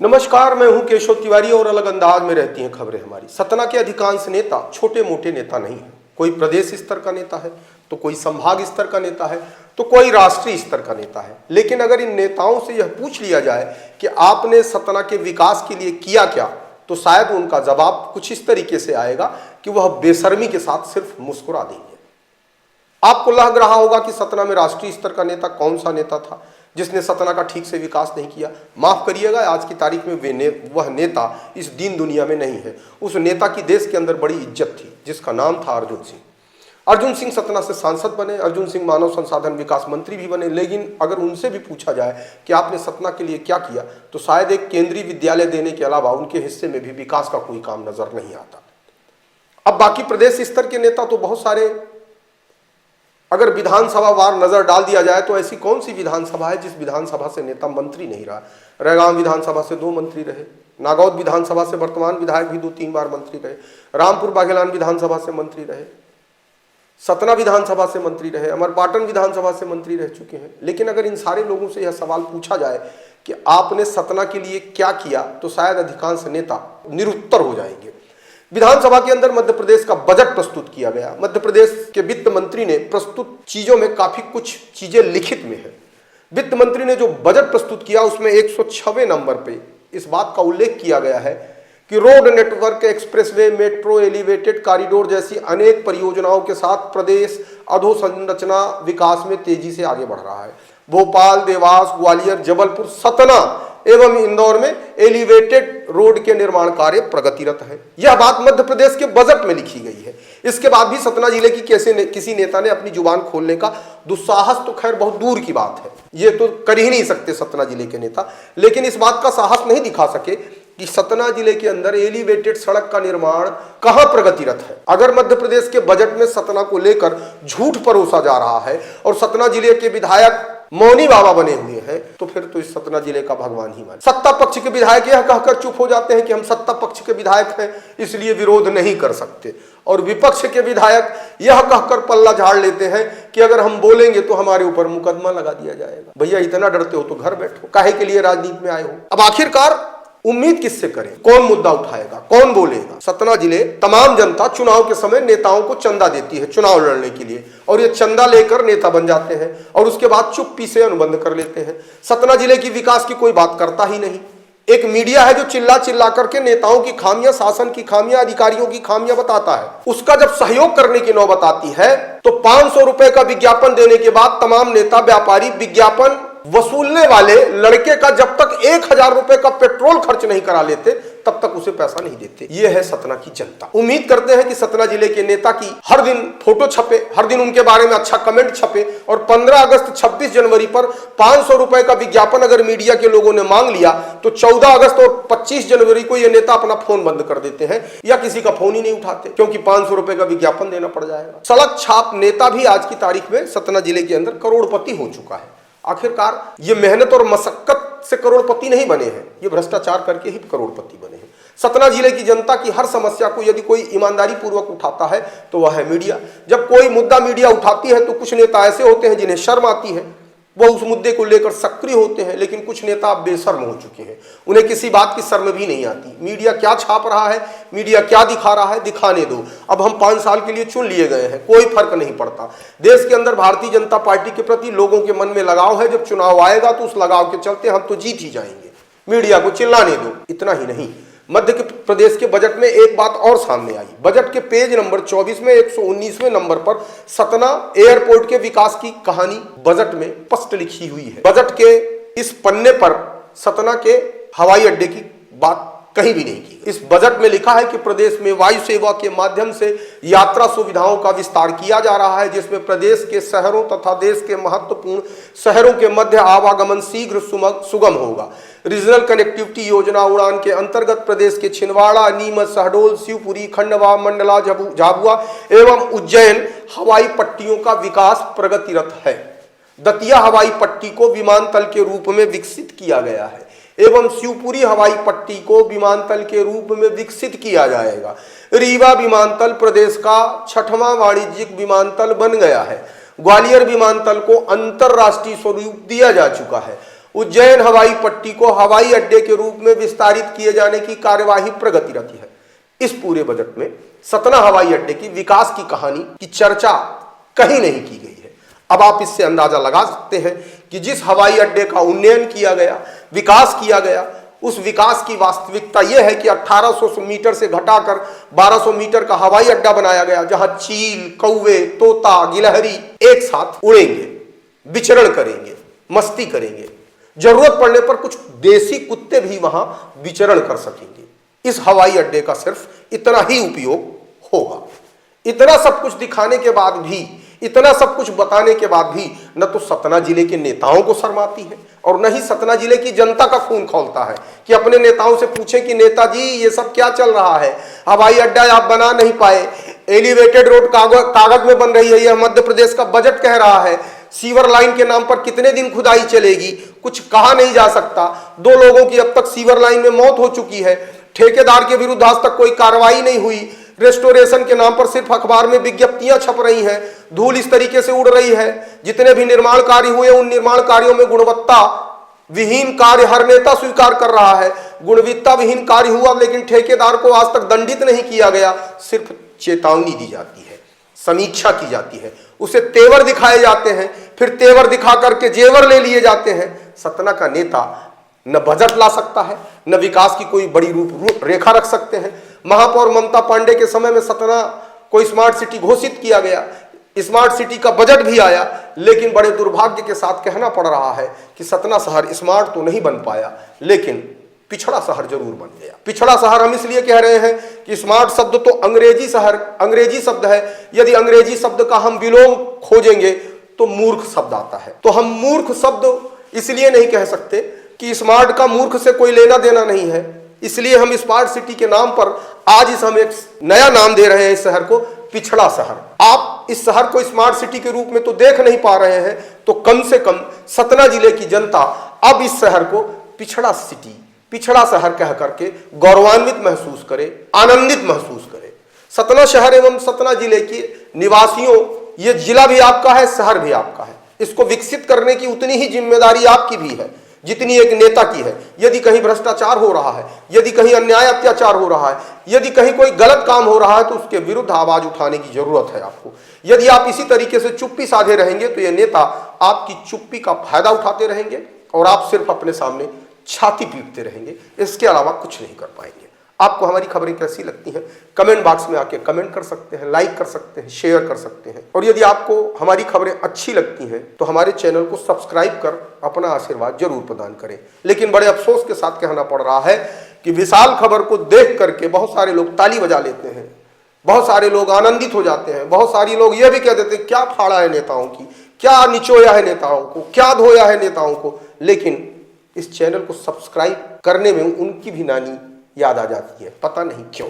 नमस्कार, मैं हूं केशव तिवारी और अलग अंदाज में रहती हैं खबरें हमारी। सतना के अधिकांश नेता छोटे मोटे नेता नहीं है। कोई प्रदेश स्तर का नेता है, तो कोई संभाग स्तर का नेता है, तो कोई राष्ट्रीय स्तर का नेता है। लेकिन अगर इन नेताओं से यह पूछ लिया जाए कि आपने सतना के विकास के लिए किया क्या, तो शायद उनका जवाब कुछ इस तरीके से आएगा कि वह बेशर्मी के साथ सिर्फ मुस्कुरा देंगे। आपको लग रहा होगा कि सतना में राष्ट्रीय स्तर का नेता कौन सा नेता था जिसने सतना का ठीक से विकास नहीं किया। माफ करिएगा, आज की तारीख में वह नेता इस दीन दुनिया में नहीं है। उस नेता की देश के अंदर बड़ी इज्जत थी, जिसका नाम था अर्जुन सिंह। अर्जुन सिंह सतना से सांसद बने, अर्जुन सिंह मानव संसाधन विकास मंत्री भी बने। लेकिन अगर उनसे भी पूछा जाए कि आपने सतना के लिए क्या किया, तो शायद एक केंद्रीय विद्यालय देने के अलावा उनके हिस्से में भी विकास का कोई काम नजर नहीं आता। अब बाकी प्रदेश स्तर के नेता तो बहुत सारे, अगर विधानसभा वार नजर डाल दिया जाए तो ऐसी कौन सी विधानसभा है जिस विधानसभा से नेता मंत्री नहीं रहा। रैगांव विधानसभा से 2 मंत्री रहे, नागौद विधानसभा से वर्तमान विधायक भी 2-3 बार मंत्री रहे, रामपुर बाघेलान विधानसभा से मंत्री रहे, सतना विधानसभा से मंत्री रहे, अमरपाटन विधानसभा से मंत्री रह चुके हैं। लेकिन अगर इन सारे लोगों से यह सवाल पूछा जाए कि आपने सतना के लिए क्या किया, तो शायद अधिकांश नेता निरुत्तर हो जाएंगे। विधानसभा के अंदर मध्य प्रदेश का बजट प्रस्तुत किया गया। मध्य प्रदेश के वित्त मंत्री ने प्रस्तुत चीजों में काफी कुछ चीजें लिखित में है। वित्त मंत्री ने जो बजट प्रस्तुत किया उसमें 106वें नंबर पे इस बात का उल्लेख किया गया है कि road network, expressway, metro, elevated corridor जैसी अनेक परियोजनाओं के साथ प्रदेश अधोसंरचना विकास में तेजी से आगे बढ़ रहा है। भोपाल, देवास, ग्वालियर, जबलपुर, सतना एवं इंदौर में एलिवेटेड रोड के निर्माण कार्य प्रगतिरत है। यह बात मध्य प्रदेश के बजट में लिखी गई है। इसके बाद भी सतना जिले की किसी नेता ने अपनी जुबान खोलने का दुस्साहस तो खैर बहुत दूर की बात है, ये तो कर ही नहीं सकते सतना जिले के नेता। लेकिन इस बात का साहस नहीं दिखा सके कि सतना जिले के अंदर एलिवेटेड सड़क का निर्माण कहां प्रगतिरत है। अगर मध्य प्रदेश के बजट में सतना को लेकर झूठ परोसा जा रहा है और सतना जिले के विधायक मौनी बाबा बने हुए हैं, तो फिर तो इस सतना जिले का भगवान ही माने। सत्ता पक्ष के विधायक यह कहकर चुप हो जाते हैं कि हम सत्ता पक्ष के विधायक हैं इसलिए विरोध नहीं कर सकते, और विपक्ष के विधायक यह कहकर पल्ला झाड़ लेते हैं कि अगर हम बोलेंगे तो हमारे ऊपर मुकदमा लगा दिया जाएगा। भैया इतना डरते हो तो घर बैठो, काहे के लिए राजनीति में आए हो। अब आखिरकार उम्मीद किससे करें, कौन मुद्दा उठाएगा, कौन बोलेगा। सतना जिले तमाम जनता चुनाव के समय नेताओं को चंदा देती है चुनाव लड़ने के लिए, और ये चंदा लेकर नेता बन जाते हैं और उसके बाद चुप्पी से अनुबंध कर लेते हैं। सतना जिले की विकास की कोई बात करता ही नहीं। एक मीडिया है जो चिल्ला चिल्ला करके नेताओं की खामियां, शासन की खामियां, अधिकारियों की खामियां बताता है। उसका जब सहयोग करने की नौबत आती है तो 500 रुपए का विज्ञापन देने के बाद तमाम नेता, व्यापारी विज्ञापन वसूलने वाले लड़के का जब तक 1000 रुपए का पेट्रोल खर्च नहीं करा लेते तब तक उसे पैसा नहीं देते। यह है सतना की जनता। उम्मीद करते हैं कि सतना जिले के नेता की हर दिन फोटो छपे, हर दिन उनके बारे में अच्छा कमेंट छपे, और 15 अगस्त 26 जनवरी पर 500 रुपए का विज्ञापन अगर मीडिया के लोगों ने मांग लिया तो 14 अगस्त और 25 जनवरी को यह नेता अपना फोन बंद कर देते हैं या किसी का फोन ही नहीं उठाते, क्योंकि 500 रुपए का विज्ञापन देना पड़ जाएगा। सड़क छाप नेता भी आज की तारीख में सतना जिले के अंदर करोड़पति हो चुका है। आखिरकार ये मेहनत और मशक्कत से करोड़पति नहीं बने हैं, ये भ्रष्टाचार करके ही करोड़पति बने हैं। सतना जिले की जनता की हर समस्या को यदि कोई ईमानदारी पूर्वक उठाता है तो वह है मीडिया। जब कोई मुद्दा मीडिया उठाती है तो कुछ नेता ऐसे होते हैं जिन्हें शर्म आती है, वो उस मुद्दे को लेकर सक्रिय होते हैं। लेकिन कुछ नेता अब बेशर्म हो चुके हैं, उन्हें किसी बात की शर्म भी नहीं आती। मीडिया क्या छाप रहा है, मीडिया क्या दिखा रहा है, दिखाने दो। अब हम 5 साल के लिए चुन लिए गए हैं, कोई फर्क नहीं पड़ता। देश के अंदर भारतीय जनता पार्टी के प्रति लोगों के मन में लगाव है। जब चुनाव आएगा तो उस लगाव के चलते हम तो जीत ही जाएंगे। मीडिया को चिल्लाने दो। इतना ही नहीं, मध्य प्रदेश के बजट में एक बात और सामने आई। बजट के पेज नंबर 24 में 119वें नंबर पर सतना एयरपोर्ट के विकास की कहानी बजट में स्पष्ट लिखी हुई है। बजट के इस पन्ने पर सतना के हवाई अड्डे की बात कहीं भी नहीं की। इस बजट में लिखा है कि प्रदेश में वायु सेवा के माध्यम से यात्रा सुविधाओं का विस्तार किया जा रहा है, जिसमें प्रदेश के शहरों तथा देश के महत्वपूर्ण शहरों के मध्य आवागमन शीघ्र सुगम होगा। रीजनल कनेक्टिविटी योजना उड़ान के अंतर्गत प्रदेश के छिंदवाड़ा, नीमच, शहडोल, शिवपुरी, खंडवा, मंडला, झाबुआ एवं उज्जैन हवाई पट्टियों का विकास प्रगतिरत है। दतिया हवाई पट्टी को विमानतल के रूप में विकसित किया गया है एवं शिवपुरी हवाई पट्टी को विमानतल के रूप में विकसित किया जाएगा। रीवा विमानतल प्रदेश का 6वां वाणिज्यिक विमानतल बन गया है। ग्वालियर विमानतल को अंतरराष्ट्रीय स्वरूप दिया जा चुका है। उज्जैन हवाई पट्टी को हवाई अड्डे के रूप में विस्तारित किए जाने की कार्यवाही प्रगतिरत है। इस पूरे बजट में सतना हवाई अड्डे की विकास की कहानी की चर्चा कहीं नहीं की गई है। अब आप इससे अंदाजा लगा सकते हैं कि जिस हवाई अड्डे का उन्नयन किया गया, विकास किया गया, उस विकास की वास्तविकता यह है कि 1800 मीटर से घटाकर 1200 मीटर का हवाई अड्डा बनाया गया, जहां चील, कौवे, तोता, गिलहरी एक साथ उड़ेंगे, विचरण करेंगे, मस्ती करेंगे। जरूरत पड़ने पर कुछ देसी कुत्ते भी वहां विचरण कर सकेंगे। इस हवाई अड्डे का सिर्फ इतना ही उपयोग होगा। इतना सब कुछ दिखाने के बाद भी, इतना सब कुछ बताने के बाद भी न तो सतना जिले के नेताओं को शर्म आती है और न ही सतना जिले की जनता का खून खौलता है कि अपने नेताओं से पूछें कि नेताजी ये सब क्या चल रहा है, हवाई अड्डा आप बना नहीं पाए, एलिवेटेड रोड कागज में बन रही है, यह मध्य प्रदेश का बजट कह रहा है, सीवर लाइन के नाम पर कितने दिन खुदाई चलेगी, कुछ कहा नहीं जा सकता। 2 लोगों की अब तक सीवर लाइन में मौत हो चुकी है, ठेकेदार के विरुद्ध आज तक कोई कार्रवाई नहीं हुई, रेस्टोरेशन के नाम पर सिर्फ अखबार में विज्ञप्तियां छप रही हैं, धूल इस तरीके से उड़ रही है। जितने भी निर्माण कार्य हुए उन निर्माण कार्यों में गुणवत्ता विहीन कार्य हर नेता स्वीकार कर रहा है। गुणवत्ता विहीन कार्य हुआ लेकिन ठेकेदार को आज तक दंडित नहीं किया गया, सिर्फ चेतावनी दी जाती है, समीक्षा की जाती है, उसे तेवर दिखाए जाते हैं, फिर तेवर दिखा करके जेवर ले लिए जाते हैं। सतना का नेता न बजट ला सकता है, न विकास की कोई बड़ी रूप रेखा रख सकते हैं। महापौर ममता पांडे के समय में सतना को स्मार्ट सिटी घोषित किया गया, स्मार्ट सिटी का बजट भी आया, लेकिन बड़े दुर्भाग्य के साथ कहना पड़ रहा है कि सतना शहर स्मार्ट तो नहीं बन पाया, लेकिन पिछड़ा शहर जरूर बन गया। पिछड़ा शहर हम इसलिए कह रहे हैं कि स्मार्ट शब्द तो अंग्रेजी शब्द है। यदि अंग्रेजी शब्द का हम विलोम खोजेंगे तो मूर्ख शब्द आता है। तो हम मूर्ख शब्द इसलिए नहीं कह सकते कि स्मार्ट का मूर्ख से कोई लेना देना नहीं है, इसलिए हम स्मार्ट सिटी के नाम पर आज हम एक नया नाम दे रहे हैं इस शहर को, पिछड़ा शहर। आप इस शहर को स्मार्ट सिटी के रूप में तो देख नहीं पा रहे हैं, तो कम से कम सतना जिले की जनता अब इस शहर को पिछड़ा सिटी, पिछड़ा शहर कह करके गौरवान्वित महसूस करे, आनंदित महसूस करे। सतना शहर एवं सतना जिले के निवासियों, ये जिला भी आपका है, शहर भी आपका है। इसको विकसित करने की उतनी ही जिम्मेदारी आपकी भी है जितनी एक नेता की है। यदि कहीं भ्रष्टाचार हो रहा है, यदि कहीं अन्याय अत्याचार हो रहा है, यदि कहीं कोई गलत काम हो रहा है, तो उसके विरुद्ध आवाज उठाने की जरूरत है आपको। यदि आप इसी तरीके से चुप्पी साधे रहेंगे तो ये नेता आपकी चुप्पी का फायदा उठाते रहेंगे और आप सिर्फ अपने सामने छाती पीटते रहेंगे, इसके अलावा कुछ नहीं कर पाएंगे। आपको हमारी खबरें कैसी लगती हैं कमेंट बॉक्स में आके कमेंट कर सकते हैं, लाइक कर सकते हैं, शेयर कर सकते हैं। और यदि आपको हमारी खबरें अच्छी लगती हैं तो हमारे चैनल को सब्सक्राइब कर अपना आशीर्वाद जरूर प्रदान करें। लेकिन बड़े अफसोस के साथ कहना पड़ रहा है कि विशाल खबर को देख करके बहुत सारे लोग ताली बजा लेते हैं, बहुत सारे लोग आनंदित हो जाते हैं, बहुत सारे लोग यह भी कह देते हैं क्या फाड़ा है नेताओं की, क्या निचोया है नेताओं को, क्या धोया है नेताओं को। लेकिन इस चैनल को सब्सक्राइब करने में उनकी भी नानी याद आ जाती है, पता नहीं क्यों।